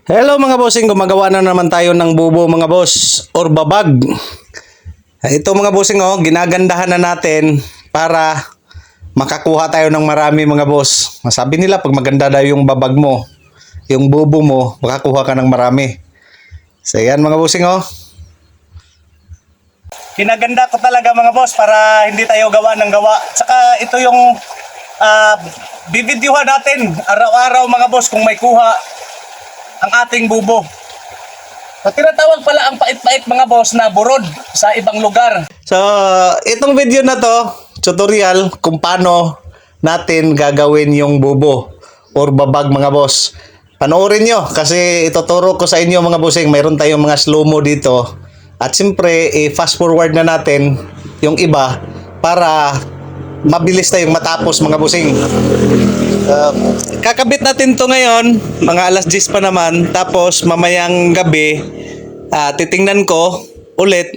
Hello mga bossing, gumagawa na naman tayo ng bubo mga boss or babag. Ito mga bossing ginagandahan na natin para makakuha tayo ng marami mga boss. Masabi nila pag maganda daw yung babag mo, yung bubo mo, makakuha ka ng marami. So yan mga bossing Kinaganda ko talaga mga boss para hindi tayo gawa ng gawa. Saka ito yung bibidyohan natin araw-araw mga boss kung may kuha ang ating bubo. So, tinatawag pala ang pait-pait mga boss na burod sa ibang lugar. So, itong video na to, tutorial kung paano natin gagawin yung bubo or babag mga boss. Panoorin nyo kasi ituturo ko sa inyo mga bossing. Mayroon tayong mga slow-mo dito. At siyempre, fast forward na natin yung iba para mabilis tayong matapos mga bossing. Kakabit natin to ngayon, mga alas 10 pa naman. Tapos mamayang gabi, titingnan ko ulit.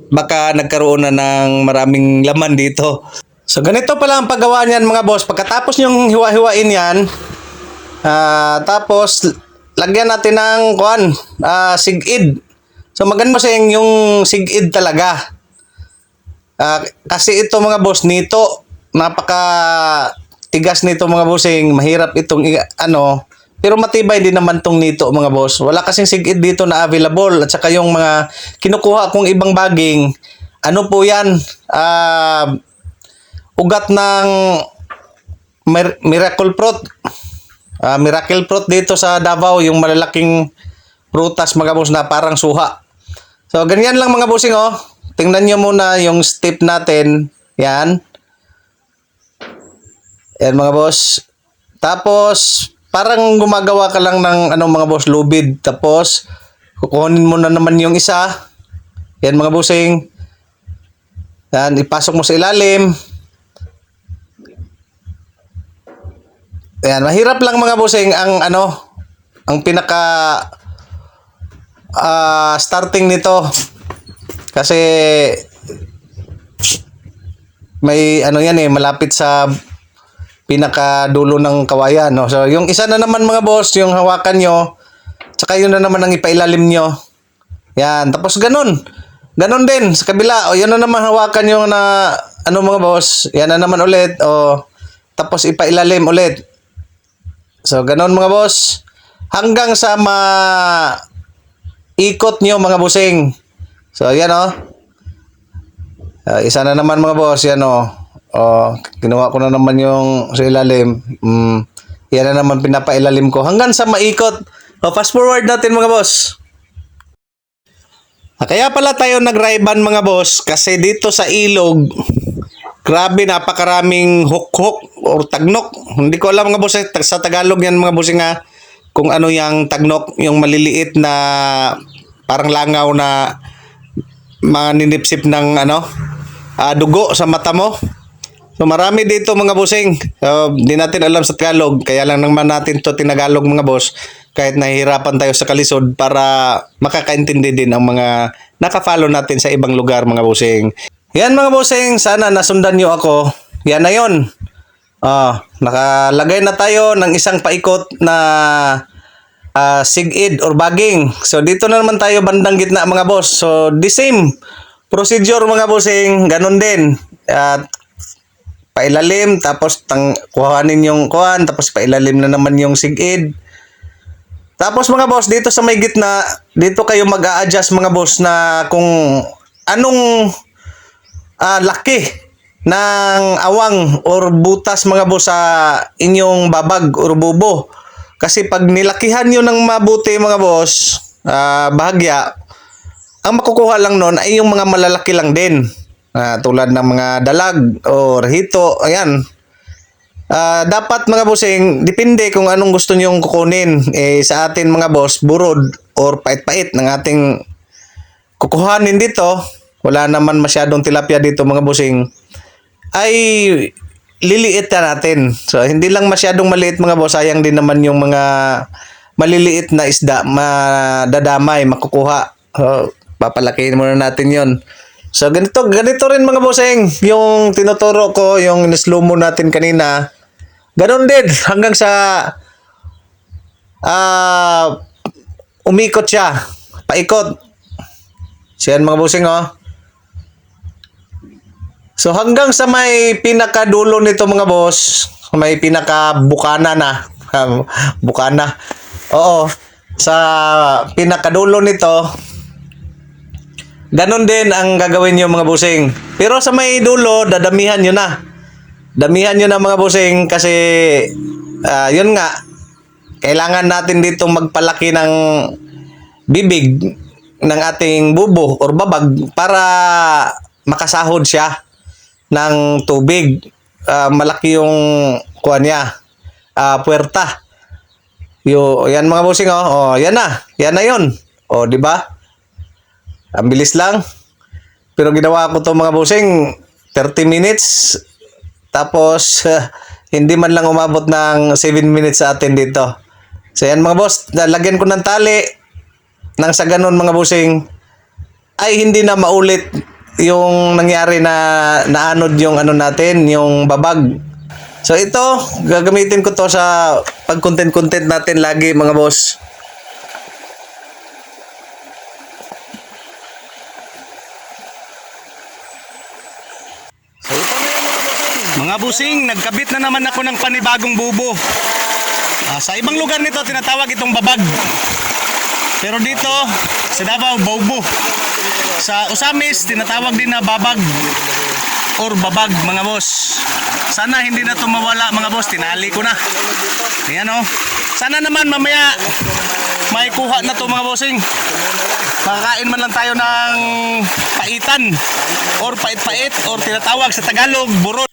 Baka nagkaroon na ng maraming laman dito. So ganito pala ang paggawa niyan mga boss. Pagkatapos yung hiwa-hiwain yan, tapos lagyan natin ng sig-id. So maganda sa yung sig-id talaga. Kasi ito mga boss, nito napaka tigas nito mga bossing, mahirap itong pero matibay din naman tong nito mga boss. Wala kasing sig-id dito na available at saka yung mga kinukuha kong ibang baging, po yan, ugat ng miracle fruit. Miracle fruit dito sa Davao, yung malalaking prutas mga boss na parang suha. So ganyan lang mga bossing Tingnan nyo muna yung step natin. Yan. Yan mga boss. Tapos, parang gumagawa ka lang ng mga boss, lubid. Tapos, kukunin mo na naman yung isa. Yan mga bossing. Yan, ipasok mo sa ilalim. Yan, mahirap lang mga bossing ang pinaka starting nito. Kasi may malapit sa pinakadulo ng kawayan, no? So yung isa na naman mga boss, yung hawakan nyo, tsaka yun na naman ang ipailalim nyo. Yan, tapos ganun din sa kabila. O yun na naman hawakan nyo na mga boss, yan na naman ulit. Tapos ipailalim ulit. So ganun mga boss, hanggang sa ikot nyo mga bossing. So, yan isa na naman mga boss, yan ginawa ko na naman yung sa ilalim. Yan na naman pinapailalim ko hanggang sa maikot. Fast forward natin mga boss. Kaya pala tayo nag-rayban mga boss kasi dito sa ilog, grabe napakaraming hook or tagnok. Hindi ko alam mga boss sa Tagalog yan mga boss kung ano yung tagnok, yung maliliit na parang langaw na maninipsip ng dugo sa mata mo. So marami dito mga bossing. Hindi natin alam sa Tagalog, kaya lang naman natin to tinagalog mga boss kahit nahihirapan tayo sa kalisod para makakaintindi din ang mga nakafollow natin sa ibang lugar mga bossing. Yan mga bossing, sana nasundan nyo ako. Yan na yun. Nakalagay na tayo ng isang paikot na sig-id or baging. So dito na naman tayo bandang gitna mga boss. So the same procedure mga bossing, ganun din. Pailalim tapos kuhanin yung kuhan, tapos pailalim na naman yung sig-id. Tapos mga boss, dito sa may gitna, dito kayo mag-a-adjust mga boss na kung anong laki ng awang or butas mga boss sa inyong babag or bubo. Kasi pag nilakihan nyo ng mabuti mga boss, bahagya, ang makukuha lang nun ay yung mga malalaki lang din. Tulad ng mga dalag o hito, ayan. Dapat mga bossing, depende kung anong gusto nyong kukunin. Sa atin mga boss, burod or pait-pait ng ating kukuhanin dito. Wala naman masyadong tilapia dito mga bossing. Ay liliit na natin. So, hindi lang masyadong maliit mga boss. Sayang din naman yung mga maliliit na isda, madadamay, makukuha. Papalakihin muna natin yon. So, ganito rin mga bossing. Yung tinuturo ko, yung slow mo natin kanina, ganon din. Hanggang sa umikot siya. Paikot. So yan mga bossing oh. So hanggang sa may pinakadulo nito mga boss, may pinakabukana na. Bukana. Oo. Sa pinakadulo nito, ganun din ang gagawin nyo mga bossing. Pero sa may dulo, dadamihan nyo na. Damihan nyo na mga bossing kasi yun nga, kailangan natin dito magpalaki ng bibig ng ating bubo or babag para makasahod siya ng tubig. Malaki yung kuha niya, puwerta. Yan mga bossing oh. Yan na. Yan na yun. Di ba? Ang bilis lang. Pero ginawa ko to mga bossing 30 minutes. Tapos hindi man lang umabot ng 7 minutes sa atin dito. So yan mga boss, lagyan ko ng tali nang sa ganun mga bossing ay hindi na maulit yung nangyari na naanod yung ano natin, yung babag. So ito, gagamitin ko to sa pag-content natin lagi mga boss. So ito na yan mga bossing, nagkabit na naman ako ng panibagong bubo. Sa ibang lugar nito tinatawag itong babag. Pero dito sa Davao, bobo. Sa Usamis, tinatawag din na babag or babag mga boss. Sana hindi na ito mawala mga boss, tinali ko na. Ayan o. Sana naman mamaya may kuha na ito mga bossing. Makakain man lang tayo ng paitan or pait-pait or tinatawag sa Tagalog, burot.